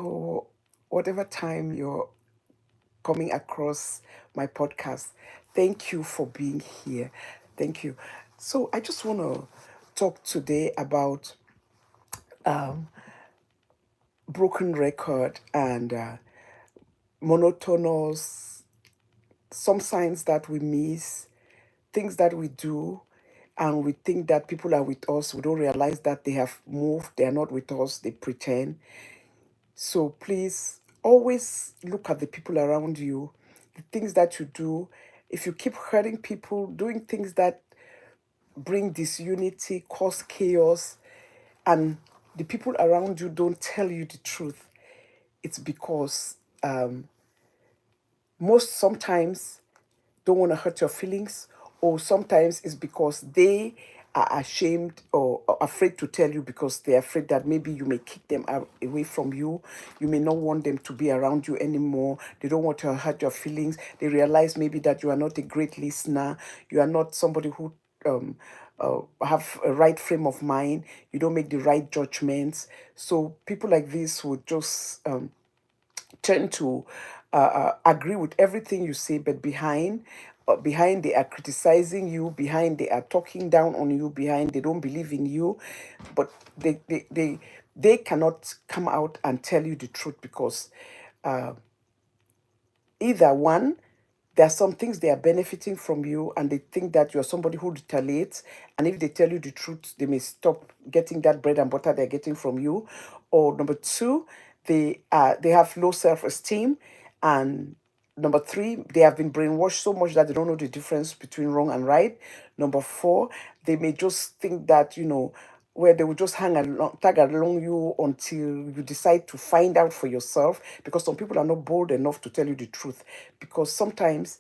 or whatever time you're coming across my podcast. Thank you for being here. Thank you. So, I just want to talk today about broken record and monotonous, some signs that we miss, things that we do, and we think that people are with us. We don't realize that they have moved, they are not with us, they pretend. So please always look at the people around you, the things that you do. If you keep hurting people, doing things that bring disunity, cause chaos, and the people around you don't tell you the truth, it's because most sometimes don't want to hurt your feelings, or sometimes it's because they are ashamed or afraid to tell you because they're afraid that maybe you may kick them out, away from you. You may not want them to be around you anymore. They don't want to hurt your feelings. They realize maybe that you are not a great listener. You are not somebody who have a right frame of mind. You don't make the right judgments. So people like this would just tend to agree with everything you say, but behind they are criticizing you, behind they are talking down on you, behind they don't believe in you, but they cannot come out and tell you the truth because either one, there are some things they are benefiting from you and they think that you're somebody who retaliates, and if they tell you the truth they may stop getting that bread and butter they're getting from you. Or number two, they have low self-esteem, and number three, they have been brainwashed so much that they don't know the difference between wrong and right. Number four, they may just think that, where they will just tag along you until you decide to find out for yourself, because some people are not bold enough to tell you the truth, because sometimes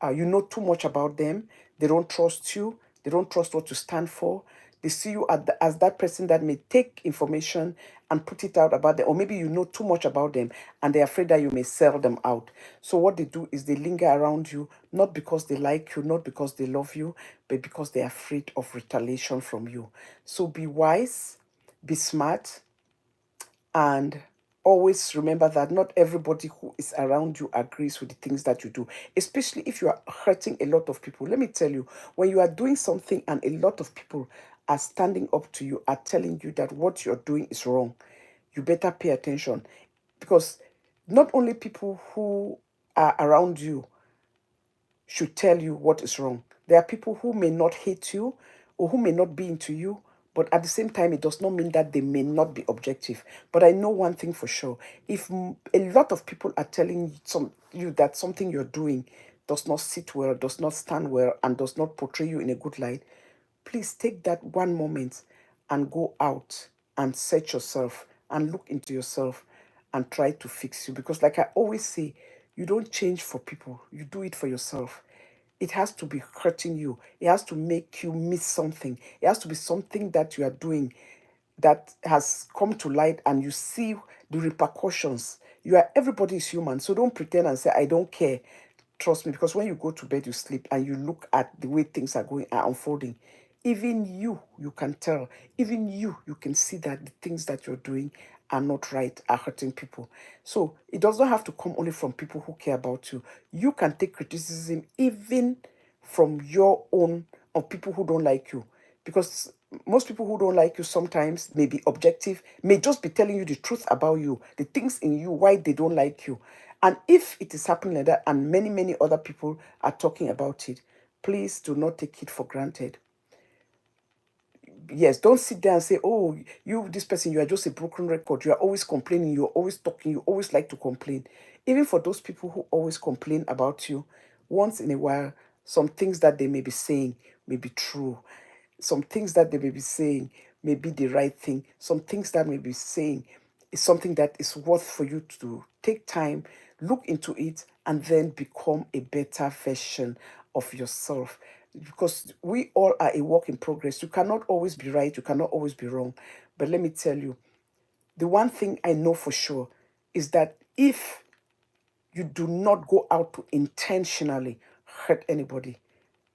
you know too much about them. They don't trust you. They don't trust what you stand for. They see you as that person that may take information and put it out about them. Or maybe you know too much about them and they're afraid that you may sell them out. So what they do is they linger around you, not because they like you, not because they love you, but because they're afraid of retaliation from you. So be wise, be smart, and always remember that not everybody who is around you agrees with the things that you do, especially if you are hurting a lot of people. Let me tell you, when you are doing something and a lot of people are standing up to you, are telling you that what you're doing is wrong, you better pay attention, because not only people who are around you should tell you what is wrong. There are people who may not hate you or who may not be into you, but at the same time, it does not mean that they may not be objective. But I know one thing for sure: if a lot of people are telling you that something you're doing does not sit well, does not stand well, and does not portray you in a good light, please take that one moment and go out and search yourself and look into yourself and try to fix you. Because, like I always say, you don't change for people, you do it for yourself. It has to be hurting you, it has to make you miss something, it has to be something that you are doing that has come to light and you see the repercussions. Everybody is human, so don't pretend and say I don't care. Trust me, because when you go to bed, you sleep and you look at the way things are unfolding. Even you can tell. Even you can see that the things that you're doing are not right, are hurting people. So it does not have to come only from people who care about you. You can take criticism even from your own, of people who don't like you, because most people who don't like you sometimes may be objective, may just be telling you the truth about you, the things in you, why they don't like you. And if it is happening like that and many other people are talking about it, please do not take it for granted. Yes, don't sit there and say, oh, you, this person, you are just a broken record. You are always complaining. You're always talking. You always like to complain. Even for those people who always complain about you, once in a while, some things that they may be saying may be true. Some things that they may be saying may be the right thing. Some things that may be saying is something that is worth for you to take time, look into it, and then become a better version of yourself. Because we all are a work in progress. You cannot always be right, you cannot always be wrong. But let me tell you, the one thing I know for sure is that if you do not go out to intentionally hurt anybody,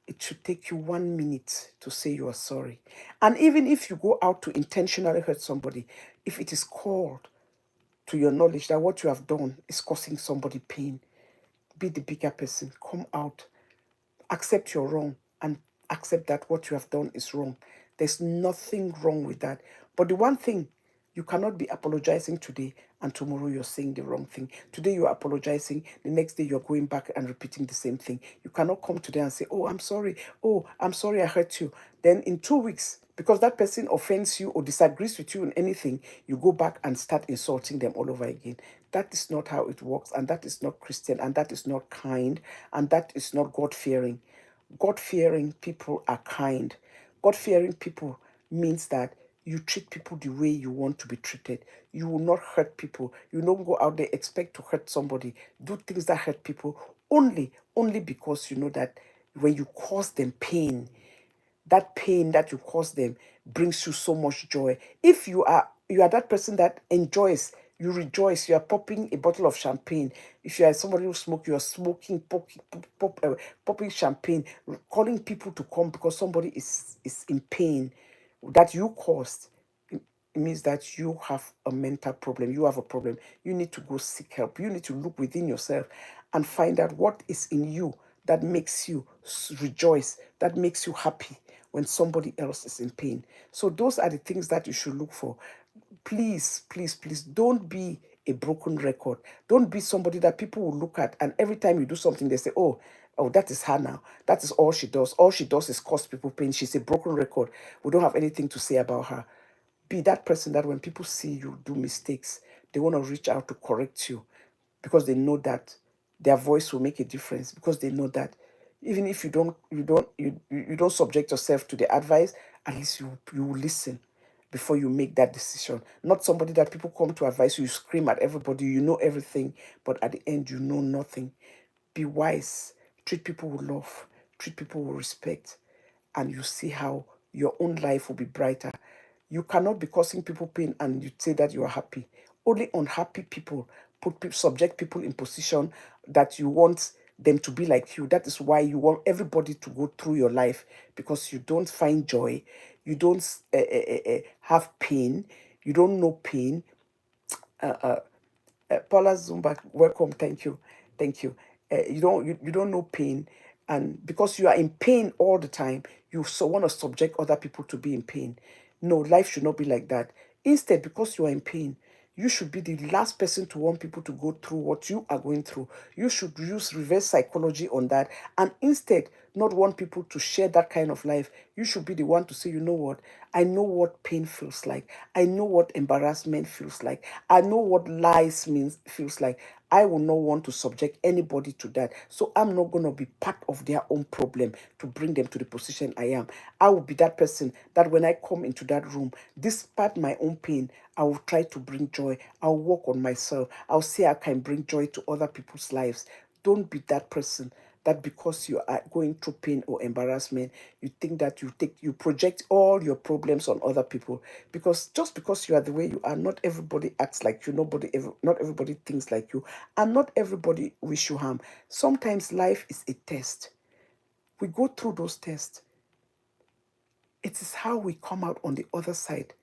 it should take you 1 minute to say you are sorry. And even if you go out to intentionally hurt somebody, if it is called to your knowledge that what you have done is causing somebody pain. Be the bigger person. Come out. Accept you're wrong and accept that what you have done is wrong. There's nothing wrong with that. But the one thing, you cannot be apologizing today and tomorrow you're saying the wrong thing. Today you're apologizing, the next day you're going back and repeating the same thing. You cannot come today and say, oh, I'm sorry. Oh, I'm sorry I hurt you. Then in 2 weeks, because that person offends you or disagrees with you in anything, you go back and start insulting them all over again. That is not how it works, and that is not Christian, and that is not kind, and that is not God fearing. God fearing people are kind. God fearing people means that you treat people the way you want to be treated. You will not hurt people. You don't go out there expect to hurt somebody. Do things that hurt people only because you know that when you cause them pain, that pain that you cause them brings you so much joy. If you are that person that enjoys, you rejoice, you are popping a bottle of champagne. If you are somebody who smoke, you are smoking, popping champagne, calling people to come because somebody is in pain that you caused. It means that you have a mental problem. You have a problem. You need to go seek help. You need to look within yourself and find out what is in you that makes you rejoice, that makes you happy when somebody else is in pain. So those are the things that you should look for. Please, please, please don't be a broken record. Don't be somebody that people will look at and every time you do something, they say, oh, that is her now. That is all she does. All she does is cause people pain. She's a broken record. We don't have anything to say about her. Be that person that when people see you do mistakes, they want to reach out to correct you because they know that their voice will make a difference, because they know that even if you don't subject yourself to the advice, at least you will listen before you make that decision. Not somebody that people come to advise you, you scream at everybody, you know everything, but at the end you know nothing. Be wise, treat people with love, treat people with respect, and you see how your own life will be brighter. You cannot be causing people pain and you say that you are happy. Only unhappy people subject people in position that you want them to be like you. That is why you want everybody to go through your life, because you don't find joy, you don't have pain, you don't know pain. Paula Zumba, welcome. Thank you. Thank you. You don't know pain. And because you are in pain all the time, you so want to subject other people to be in pain. No, life should not be like that. Instead, because you are in pain, you should be the last person to want people to go through what you are going through. You should use reverse psychology on that and instead not want people to share that kind of life. You should be the one to say, you know what? I know what pain feels like. I know what embarrassment feels like. I know what lies means feels like. I will not want to subject anybody to that. So I'm not going to be part of their own problem to bring them to the position I am. I will be that person that when I come into that room, despite my own pain, I will try to bring joy. I'll work on myself. I'll see I can bring joy to other people's lives. Don't be that person that because you are going through pain or embarrassment, you think that you project all your problems on other people. Because just because you are the way you are, not everybody acts like you. Not everybody thinks like you, and not everybody wish you harm. Sometimes life is a test. We go through those tests. It is how we come out on the other side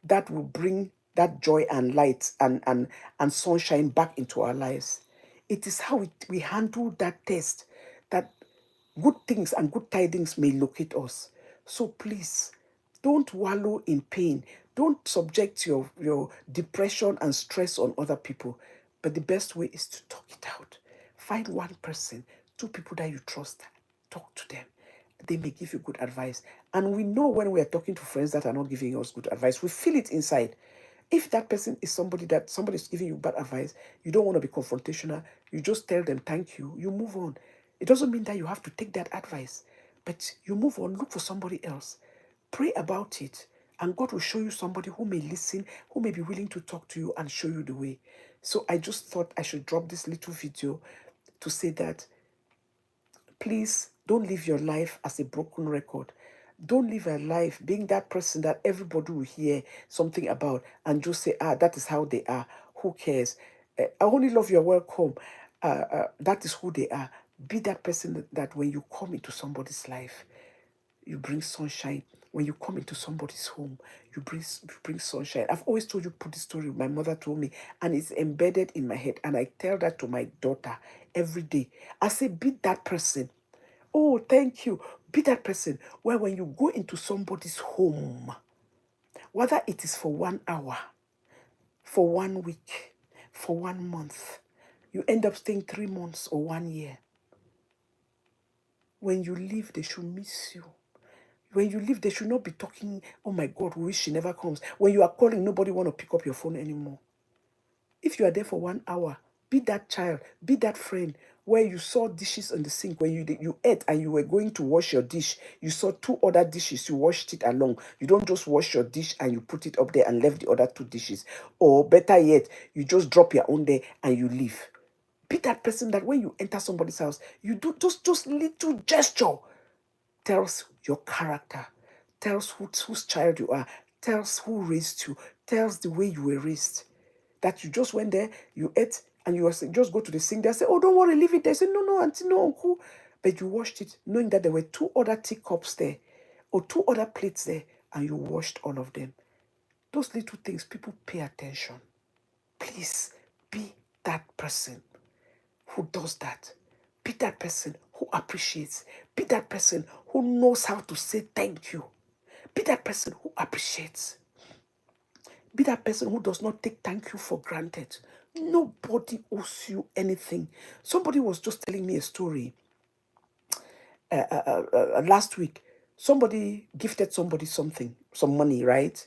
that will bring that joy and light and sunshine back into our lives. It is how we handle that test that good things and good tidings may locate us. So please, don't wallow in pain. Don't subject your depression and stress on other people. But the best way is to talk it out. Find one person, two people that you trust. Talk to them. They may give you good advice. And we know when we are talking to friends that are not giving us good advice, we feel it inside. If that person is somebody is giving you bad advice, you don't want to be confrontational. You just tell them thank you. You move on. It doesn't mean that you have to take that advice, but you move on. Look for somebody else. Pray about it, and God will show you somebody who may listen, who may be willing to talk to you and show you the way. So I just thought I should drop this little video to say that please don't live your life as a broken record. Don't live a life being that person that everybody will hear something about and just say, that is how they are. Who cares? I only love your welcome. That is who they are. Be that person that when you come into somebody's life, you bring sunshine When you come into somebody's home, you bring sunshine. I've always told you, put this story my mother told me, and it's embedded in my head. And I tell that to my daughter every day. I say, be that person. Oh, thank you. Be that person where when you go into somebody's home, whether it is for 1 hour, for 1 week, for 1 month, you end up staying 3 months or 1 year. When you leave, they should miss you. When you leave, they should not be talking, oh my God, we wish she never comes. When you are calling, nobody want to pick up your phone anymore. If you are there for 1 hour, be that child, be that friend where you saw dishes on the sink. When you ate and you were going to wash your dish, you saw 2 other dishes, you washed it along. You don't just wash your dish and you put it up there and left the other 2 dishes. Or better yet, you just drop your own there and you leave. Be that person that when you enter somebody's house, you do just little gesture tells your character, tells whose child you are, tells who raised you, tells the way you were raised. That you just went there, you ate, and you just go to the sink there, say, oh, don't worry, leave it there. Say, no, auntie, no, uncle. But you washed it, knowing that there were 2 other teacups there, or 2 other plates there, and you washed all of them. Those little things, people pay attention. Please be that person who does that. Be that person who appreciates. Be that person who knows how to say thank you. Be that person who appreciates. Be that person who does not take thank you for granted. Nobody owes you anything. Somebody was just telling me a story last week. Somebody gifted somebody something, some money, right?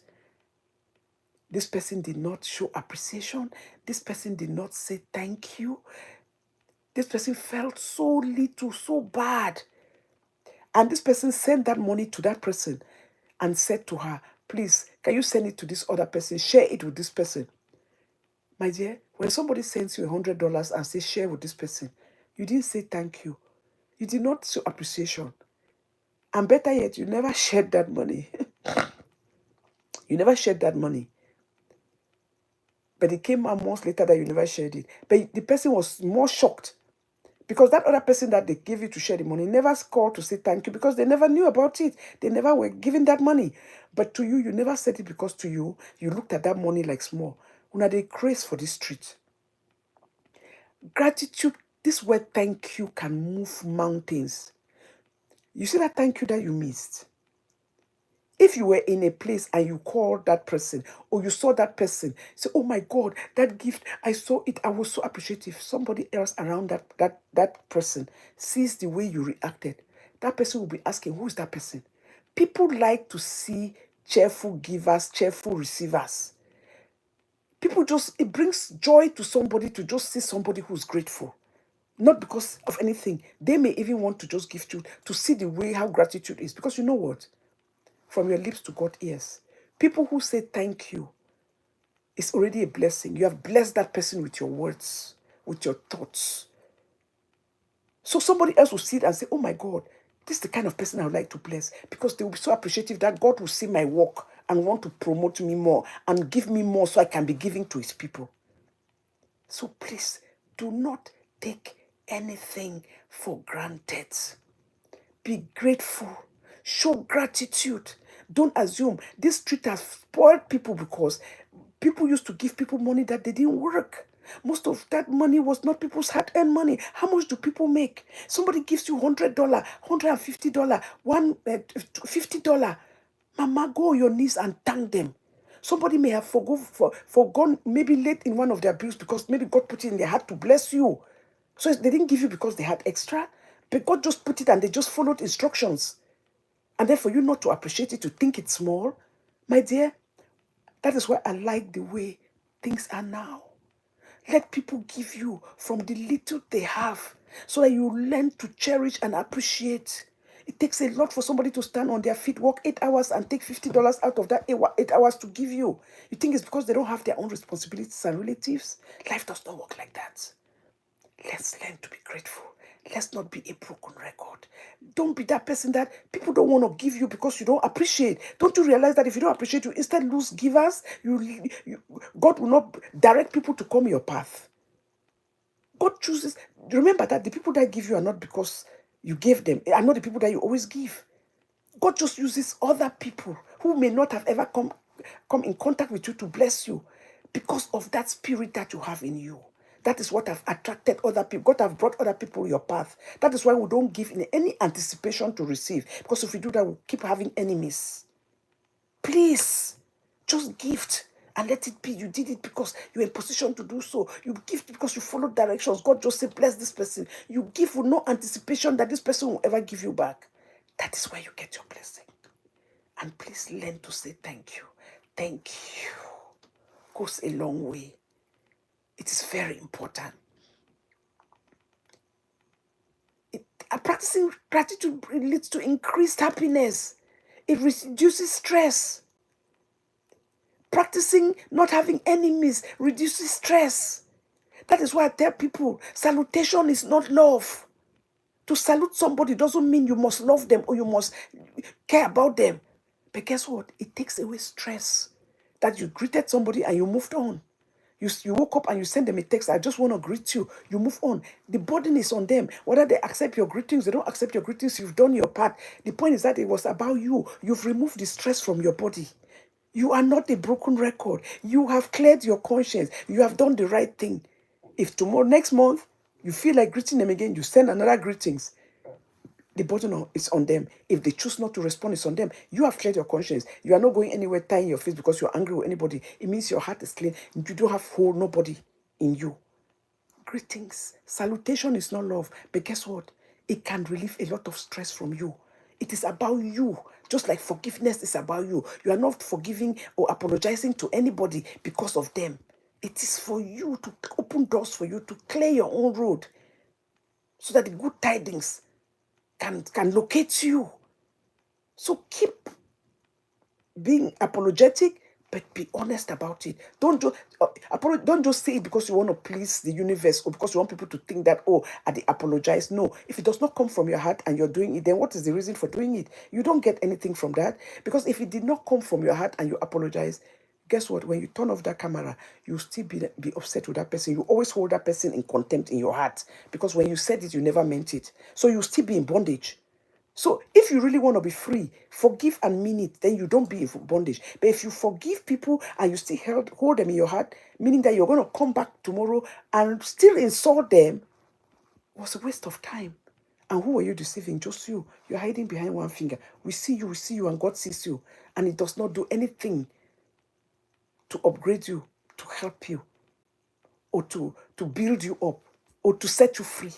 This person did not show appreciation. This person did not say thank you. This person felt so little, so bad. And this person sent that money to that person and said to her, please, can you send it to this other person? Share it with this person. My dear, when somebody sends you $100 and says share with this person, you didn't say thank you. You did not show appreciation. And better yet, you never shared that money. You never shared that money. But it came out months later that you never shared it. But the person was more shocked because that other person that they gave you to share the money never called to say thank you because they never knew about it. They never were given that money. But to you, you never said it because to you, you looked at that money like small. Una dey craze for this street. Gratitude, this word thank you can move mountains. You see that thank you that you missed? If you were in a place and you called that person or you saw that person, say, oh my God, that gift, I saw it, I was so appreciative. Somebody else around that person sees the way you reacted. That person will be asking, who is that person? People like to see cheerful givers, cheerful receivers. It brings joy to somebody to just see somebody who's grateful. Not because of anything. They may even want to just gift you to see the way how gratitude is. Because you know what? From your lips to God's ears. People who say thank you is already a blessing. You have blessed that person with your words, with your thoughts. So somebody else will see it and say, oh my God, this is the kind of person I would like to bless. Because they will be so appreciative that God will see my work and want to promote me more and give me more so I can be giving to his people. So please, do not take anything for granted. Be grateful. Show gratitude. Don't assume. This street has spoiled people because people used to give people money that they didn't work. Most of that money was not people's hard-earned money. How much do people make? Somebody gives you $100, $150, $50. Mama, go on your knees and thank them. Somebody may have forgone maybe late in one of their bills because maybe God put it in their heart to bless you. So they didn't give you because they had extra, but God just put it and they just followed instructions. And then for you not to appreciate it, to think it's small, my dear, that is why I like the way things are now. Let people give you from the little they have so that you learn to cherish and appreciate. It takes a lot for somebody to stand on their feet, work 8 hours and take $50 out of that 8 hours to give you. You think it's because they don't have their own responsibilities and relatives? Life does not work like that. Let's learn to be grateful. Let's not be a broken record. Don't be that person that people don't want to give you because you don't appreciate. Don't you realize that if you don't appreciate, you instead lose givers? God will not direct people to come your path. God chooses. Remember that the people that give you are not because you gave them, are not the people that you always give. God just uses other people who may not have ever come in contact with you to bless you because of that spirit that you have in you. That is what have attracted other people. God have brought other people your path. That is why we don't give in any anticipation to receive. Because if we do that, we'll keep having enemies. Please, just gift and let it be. You did it because you're in position to do so. You give because you follow directions. God just said, bless this person. You give with no anticipation that this person will ever give you back. That is where you get your blessing. And please learn to say thank you. Thank you. Goes a long way. It is very important. Practicing gratitude leads to increased happiness. It reduces stress. Practicing not having enemies reduces stress. That is why I tell people, salutation is not love. To salute somebody doesn't mean you must love them or you must care about them. But guess what? It takes away stress. That you greeted somebody and you moved on. You woke up and you send them a text, I just want to greet you. You move on. The burden is on them. Whether they accept your greetings, they don't accept your greetings, you've done your part. The point is that it was about you. You've removed the stress from your body. You are not a broken record. You have cleared your conscience. You have done the right thing. If tomorrow, next month, you feel like greeting them again, you send another greetings. The burden is on them. If they choose not to respond, it's on them. You have cleared your conscience. You are not going anywhere tying your face because you're angry with anybody. It means your heart is clean. You don't have nobody in you. Greetings. Salutation is not love. But guess what? It can relieve a lot of stress from you. It is about you. Just like forgiveness is about you. You are not forgiving or apologizing to anybody because of them. It is for you to open doors for you to clear your own road so that the good tidings can locate you. So keep being apologetic, but be honest about it. Don't just say it because you want to please the universe or because you want people to think that, oh, I apologize. No, if it does not come from your heart and you're doing it, then what is the reason for doing it? You don't get anything from that. Because if it did not come from your heart and you apologize, guess what? When you turn off that camera, you'll still be upset with that person. You always hold that person in contempt in your heart because when you said it, you never meant it. So you'll still be in bondage. So if you really want to be free, forgive and mean it, then you don't be in bondage. But if you forgive people and you still hold them in your heart, meaning that you're going to come back tomorrow and still insult them, it was a waste of time. And who are you deceiving? Just you. You're hiding behind one finger. We see you, and God sees you. And it does not do anything to upgrade you, to help you, or to build you up, or to set you free.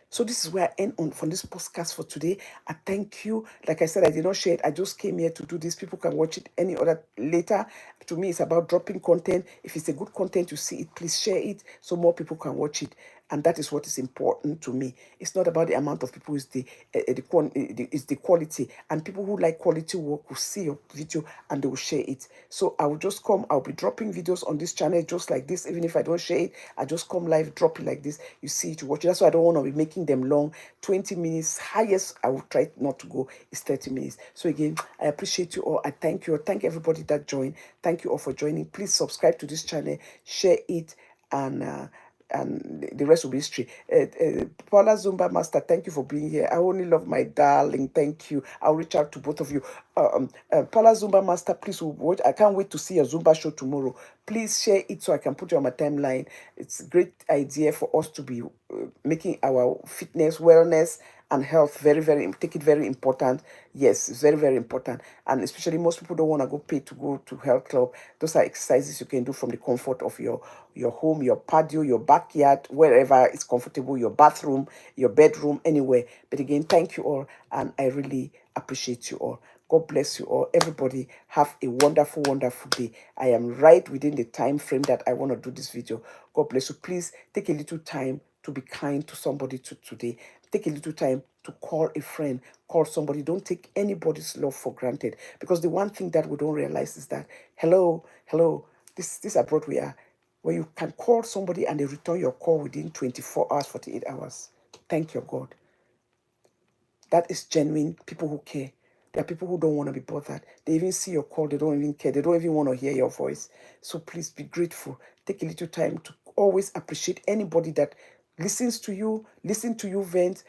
So this is where I end on from this podcast for today. I thank you. Like I said, I did not share it. I just came here to do this. People can watch it any other later. To me, it's about dropping content. If it's a good content, you see it, please share it so more people can watch it. And that is what is important to me. It's not about the amount of people, it's the quality. And people who like quality work will see your video and they will share it. So I will just come, I'll be dropping videos on this channel just like this. Even if I don't share it, I just come live, drop it like this. You see it, you watch it. That's why I don't want to be making them long. 20 minutes, highest I will try not to go is 30 minutes. So again, I appreciate you all. I thank you. Thank everybody that joined. Thank you all for joining. Please subscribe to this channel, share it, and the rest will be history. Paula Zumba Master, thank you for being here. I only love my darling. Thank you. I'll reach out to both of you. Paula Zumba Master, please watch. I can't wait to see your Zumba show tomorrow. Please share it so I can put it on my timeline. It's a great idea for us to be making our fitness, wellness, and health take it very important. Yes, it's very, very important. And especially most people don't want to go pay to go to health club. Those are exercises you can do from the comfort of your home, your patio, your backyard, wherever it's comfortable, your bathroom, your bedroom, anywhere. But again, thank you all, and I really appreciate you all. God bless you all. Everybody have a wonderful, wonderful day. I am right within the time frame that I want to do this video. God bless you. Please take a little time to be kind to somebody today. Take a little time to call a friend, call somebody. Don't take anybody's love for granted. Because the one thing that we don't realize is that, hello, this abroad we are, where you can call somebody and they return your call within 24 hours, 48 hours. Thank your God. That is genuine people who care. There are people who don't want to be bothered. They even see your call, they don't even care. They don't even want to hear your voice. So please be grateful. Take a little time to always appreciate anybody that listen to you vent.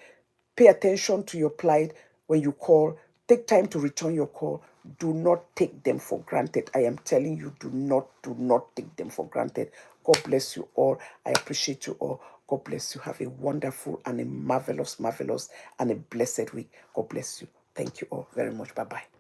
Pay attention to your plight when you call. take time to return your call. Do not take them for granted. I am telling you, do not take them for granted. God bless you all. I appreciate you all. God bless you. Have a wonderful and a marvelous, marvelous and a blessed week. God bless you. Thank you all very much. Bye-bye.